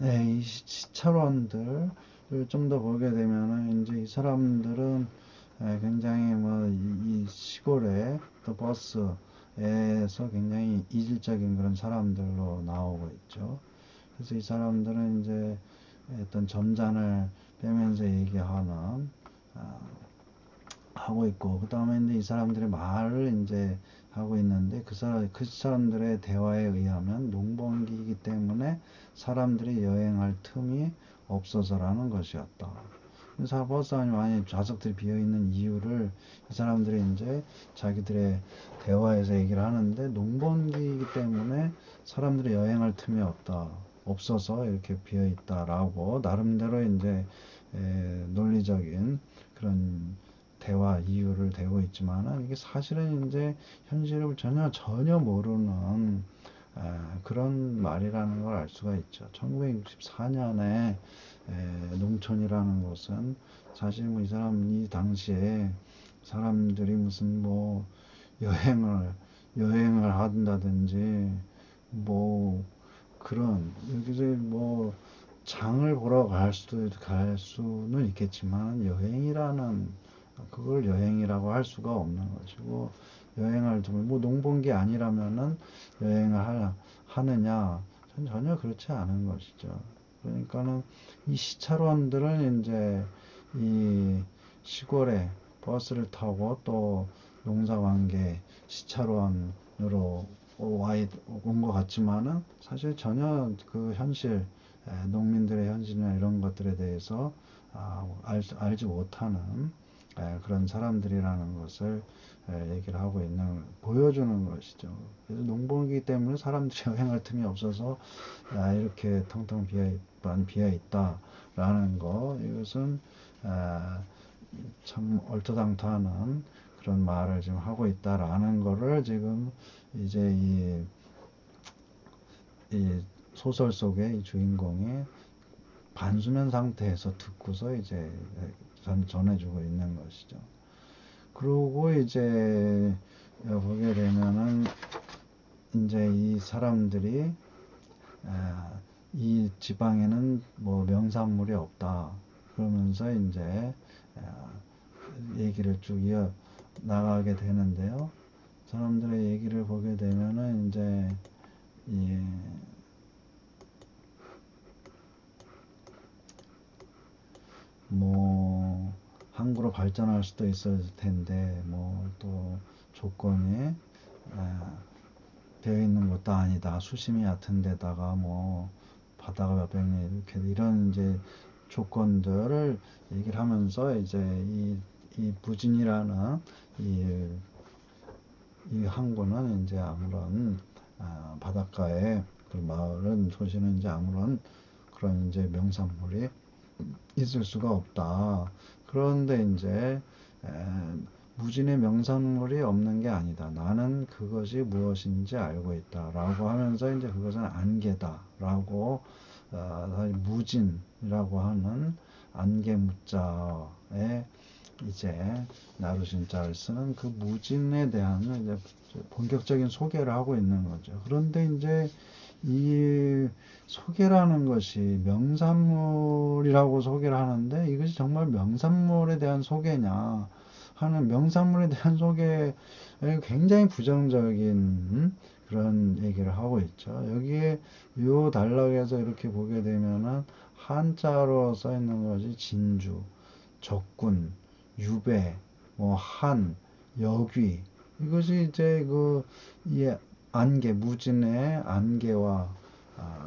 네, 이 시찰원들을 좀 더 보게 되면은 이제 이 사람들은 굉장히 뭐 이 시골에 또 버스에서 굉장히 이질적인 그런 사람들로 나오고 있죠. 그래서 이 사람들은 이제 어떤 점잔을 빼면서 얘기하는 아, 하고 있고, 그 다음에 이제 이 사람들의 말을 이제 하고 있는데, 그 사람들의 대화에 의하면 농번기이기 때문에 사람들이 여행할 틈이 없어서라는 것이었다. 그래서 버스 안에 많이 좌석들이 비어 있는 이유를 이 사람들이 이제 자기들의 대화에서 얘기를 하는데, 농번기이기 때문에 사람들이 여행할 틈이 없어서 이렇게 비어 있다라고 나름대로 이제 논리적인 그런 대화 이유를 대고 있지만은, 이게 사실은 이제 현실을 전혀 모르는 그런 말이라는 걸 알 수가 있죠. 1964년에 농촌이라는 것은 사실 뭐 이 당시에 사람들이 무슨 뭐 여행을 여행을 한다든지 뭐 그런 여기서 뭐 장을 보러 갈 수는 있겠지만, 여행이라는 그걸 여행이라고 할 수가 없는 것이고, 여행을 뭐 농번기 아니라면은 하느냐? 전혀 그렇지 않은 것이죠. 그러니까는 이 시찰원들은 이제 이 시골에 버스를 타고 또 농사관계 시찰원으로 온 것 같지만은, 사실 전혀 그 현실, 농민들의 현실이나 이런 것들에 대해서 알지 못하는 그런 사람들이라는 것을 얘기를 하고 보여주는 것이죠. 그래서 농번기 때문에 사람들이 여행할 틈이 없어서 이렇게 텅텅 비어 있다라는 거, 이것은 참 얼토당토하는 그런 말을 지금 하고 있다라는 거를 지금 이제 이 소설 속의 이 주인공이 반수면 상태에서 듣고서 이제 전해주고 있는 것이죠. 그러고 이제 보게 되면은 이제 이 사람들이 이 지방에는 뭐 명산물이 없다 그러면서 이제 얘기를 쭉 이어 나가게 되는데요. 사람들의 얘기를 보게 되면은 이제 이 뭐 항구로 발전할 수도 있을 텐데 뭐 또 조건이 되어 있는 것도 아니다. 수심이 얕은 데다가 뭐 바다가 몇 백 미 이렇게 이런 이제 조건들을 얘기를 하면서 이제 이 부진이라는 이, 이 항구는 이제 아무런 바닷가에 그 마을은 도시는 이제 아무런 그런 이제 명산물이 있을 수가 없다. 그런데 이제 무진의 명산물이 없는 게 아니다. 나는 그것이 무엇인지 알고 있다라고 하면서 이제 그것은 안개다라고 무진이라고 하는 안개 무자에 이제 나루신자를 쓰는 그 무진에 대한 이제 본격적인 소개를 하고 있는 거죠. 그런데 이제 이 소개라는 것이 명산물이라고 소개를 하는데, 이것이 정말 명산물에 대한 소개냐 하는, 명산물에 대한 소개에 굉장히 부정적인 그런 얘기를 하고 있죠. 여기에 요 단락에서 이렇게 보게 되면은 한자로 써 있는 것이 진주, 적군, 유배, 뭐 한, 여귀, 이것이 이제 이 안개, 무진의 안개와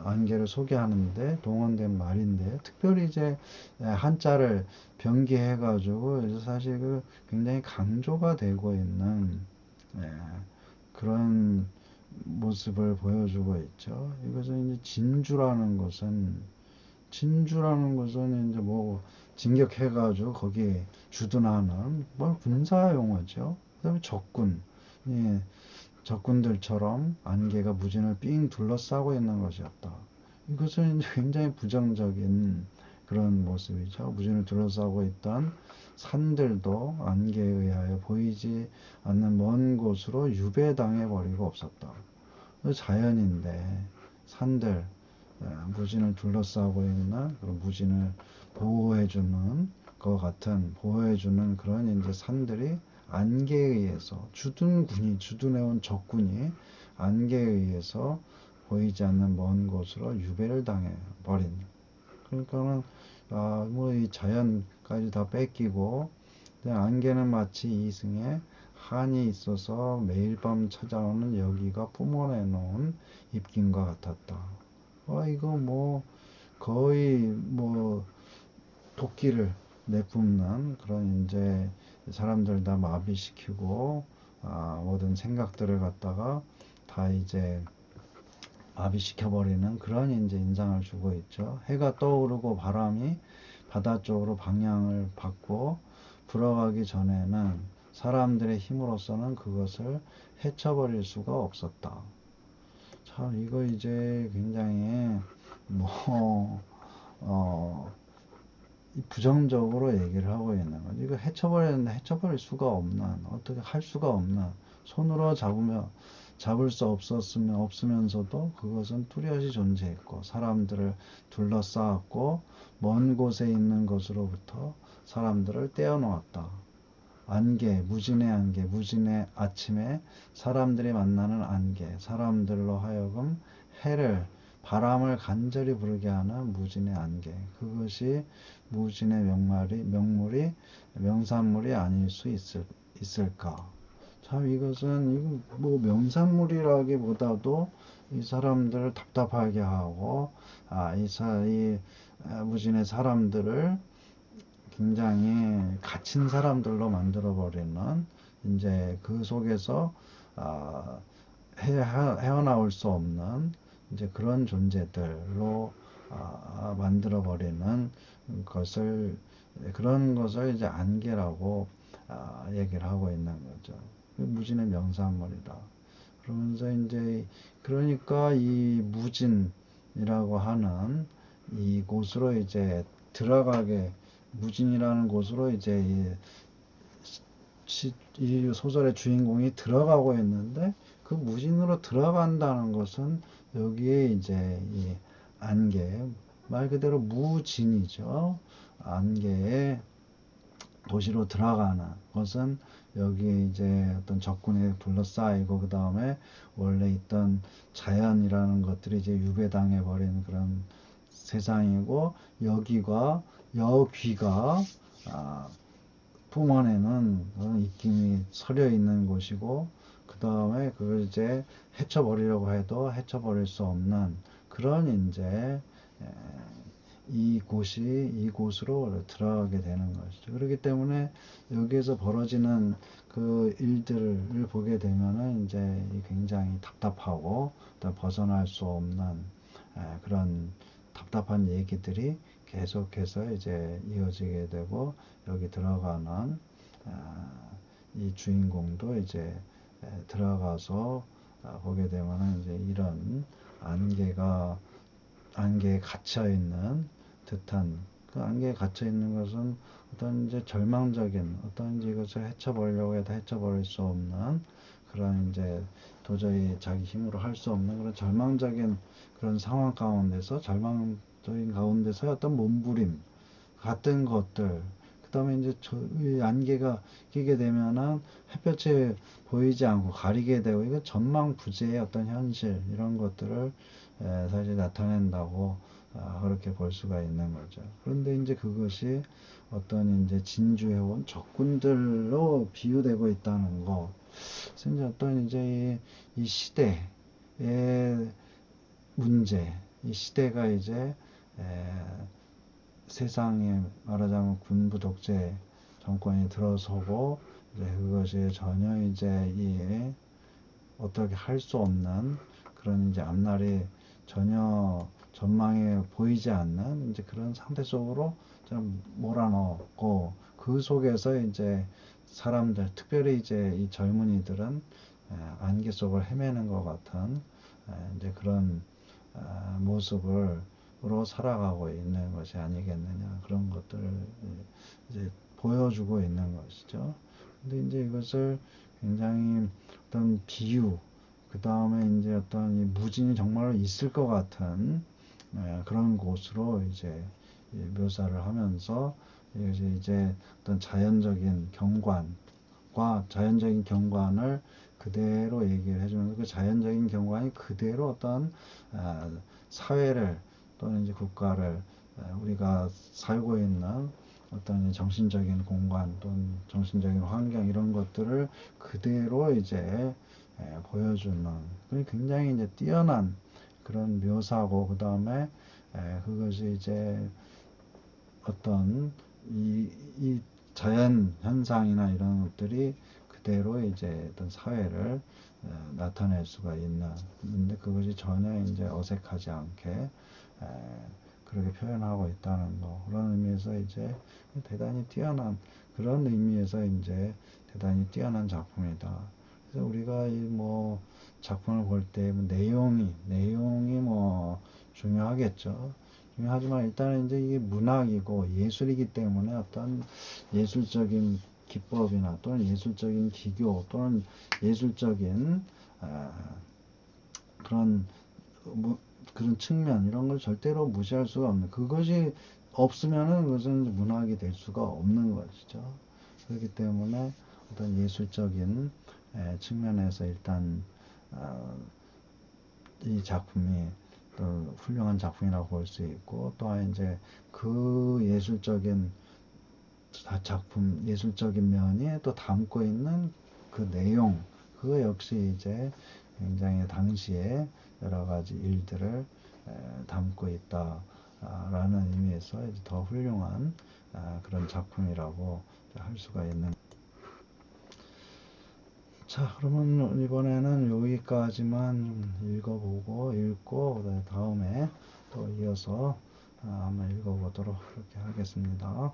안개를 소개하는데 동원된 말인데, 특별히 이제 한자를 변기해 가지고 사실 굉장히 강조가 되고 있는 예, 그런 모습을 보여주고 있죠. 이것은 이제 진주라는 것은 이제 뭐 진격해가지고 거기에 주둔하는 뭐 군사 용어죠. 그다음에 적군, 예, 적군들처럼 안개가 무진을 삥 둘러싸고 있는 것이었다. 이것은 굉장히 부정적인 그런 모습이죠. 무진을 둘러싸고 있던 산들도 안개에 의하여 보이지 않는 먼 곳으로 유배당해 버리고 없었다. 자연인데 산들, 무진을 둘러싸고 있는 그런 무진을 보호해주는 것 같은 보호해주는 그런 이제 산들이 안개에 의해서 주둔해온 적군이 안개에 의해서 보이지 않는 먼 곳으로 유배를 당해 버린. 그러니까는 뭐 이 자연까지 다 뺏기고 안개는 마치 이승에 한이 있어서 매일 밤 찾아오는 여기가 뿜어내 놓은 입김과 같았다. 이거 뭐 거의 뭐 도끼를 내뿜는 그런 이제 사람들 다 마비시키고 모든 생각들을 갖다가 다 이제 마비시켜버리는 그런 이제 인상을 주고 있죠. 해가 떠오르고 바람이 바다 쪽으로 방향을 바꾸어 불어가기 전에는 사람들의 힘으로서는 그것을 헤쳐버릴 수가 없었다. 참 이거 이제 굉장히 뭐 부정적으로 얘기를 하고 있는 거죠. 이거 헤쳐버리는데 헤쳐버릴 수가 없는, 어떻게 할 수가 없는, 손으로 잡을 수 없으면서도 그것은 뚜렷이 존재했고, 사람들을 둘러싸았고, 먼 곳에 있는 것으로부터 사람들을 떼어놓았다. 무진의 안개, 무진의 아침에 사람들이 만나는 안개, 사람들로 하여금 바람을 간절히 부르게 하는 무진의 안개. 그것이 무진의 명산물이 아닐 수 있을까? 참 이것은 뭐 명산물이라기보다도 이 사람들을 답답하게 하고 이 무진의 사람들을 굉장히 갇힌 사람들로 만들어 버리는 이제 그 속에서 헤어나올 수 없는 이제 그런 존재들로 만들어 버리는 그런 것을 이제 안개라고 얘기를 하고 있는 거죠. 무진의 명산물이다. 그러면서 이제 그러니까 이 무진이라고 하는 이곳으로 이제 무진이라는 곳으로 이제 이 소설의 주인공이 들어가고 있는데 그 무진으로 들어간다는 것은 여기에 이제 이 안개, 말 그대로 무진이죠. 안개의 도시로 들어가는 것은 여기에 이제 어떤 적군에 둘러싸이고 그 다음에 원래 있던 자연이라는 것들이 이제 유배당해 버린 그런 세상이고 여기가 여귀가 뿜어내는 그런 입김이 서려 있는 곳이고 그 다음에 그걸 이제 헤쳐버리려고 해도 헤쳐버릴 수 없는 그런 이제 이곳으로 들어가게 되는 것이죠. 그렇기 때문에 여기에서 벌어지는 그 일들을 보게 되면은 이제 굉장히 답답하고 또 벗어날 수 없는 그런 답답한 얘기들이 계속해서 이제 이어지게 되고 여기 들어가는 이 주인공도 이제 들어가서 보게 되면은 이제 이런 안개에 갇혀 있는 듯한 그 안개에 갇혀 있는 것은 어떤 이제 절망적인 어떤 이제 이것을 헤쳐버리려고 해도 헤쳐버릴 수 없는 그런 이제 도저히 자기 힘으로 할 수 없는 그런 절망적인 그런 상황 가운데서 절망적인 가운데서 어떤 몸부림 같은 것들 그 다음에 이제 이 안개가 끼게 되면은 햇볕이 보이지 않고 가리게 되고 이거 전망부재의 어떤 현실 이런 것들을 사실 나타낸다고 그렇게 볼 수가 있는 거죠. 그런데 이제 그것이 어떤 이제 진주해온 적군들로 비유되고 있다는 거. 그래서 이제 어떤 이제 이 시대의 문제, 이 시대가 이제 세상에 말하자면 군부 독재 정권이 들어서고 이제 그것이 전혀 이제 어떻게 할 수 없는 그런 이제 앞날이 전혀 전망에 보이지 않는 이제 그런 상태 속으로 좀 몰아넣고 그 속에서 이제 사람들 특별히 이제 이 젊은이들은 안개 속을 헤매는 것 같은 이제 그런 모습으로 살아가고 있는 것이 아니겠느냐 그런 것들을 이제 보여주고 있는 것이죠. 근데 이제 이것을 굉장히 어떤 비유 그 다음에 이제 어떤 이 무진이 정말로 있을 것 같은 그런 곳으로 이제 묘사를 하면서 이제 어떤 자연적인 경관과 자연적인 경관을 그대로 얘기를 해주면서 그 자연적인 경관이 그대로 어떤 사회를 또는 이제 국가를 우리가 살고 있는 어떤 정신적인 공간 또는 정신적인 환경 이런 것들을 그대로 이제 보여주는 굉장히 이제 뛰어난 그런 묘사고 그 다음에 그것이 이제 어떤 이 자연 현상이나 이런 것들이 그대로 이제 어떤 사회를 나타낼 수가 있는데 그것이 전혀 이제 어색하지 않게 그렇게 표현하고 있다는 거 그런 의미에서 이제 대단히 뛰어난 그런 의미에서 이제 대단히 뛰어난 작품이다. 그래서 우리가 이 뭐 작품을 볼 때 내용이 뭐 중요하겠죠. 중요하지만 일단은 이제 이게 문학이고 예술이기 때문에 어떤 예술적인 기법이나 또는 예술적인 기교 또는 예술적인 그런 그런 측면 이런 걸 절대로 무시할 수가 없는 그것이 없으면은 그것은 문학이 될 수가 없는 것이죠. 그렇기 때문에 어떤 예술적인 측면에서 일단 이 작품이 또 훌륭한 작품이라고 볼 수 있고 또한 이제 그 예술적인 예술적인 면이 또 담고 있는 그 내용 그거 역시 이제 굉장히 당시에 여러 가지 일들을 담고 있다라는 의미에서 더 훌륭한 그런 작품이라고 할 수가 있는. 자, 그러면 이번에는 여기까지만 읽고 다음에 또 이어서 한번 읽어보도록 그렇게 하겠습니다.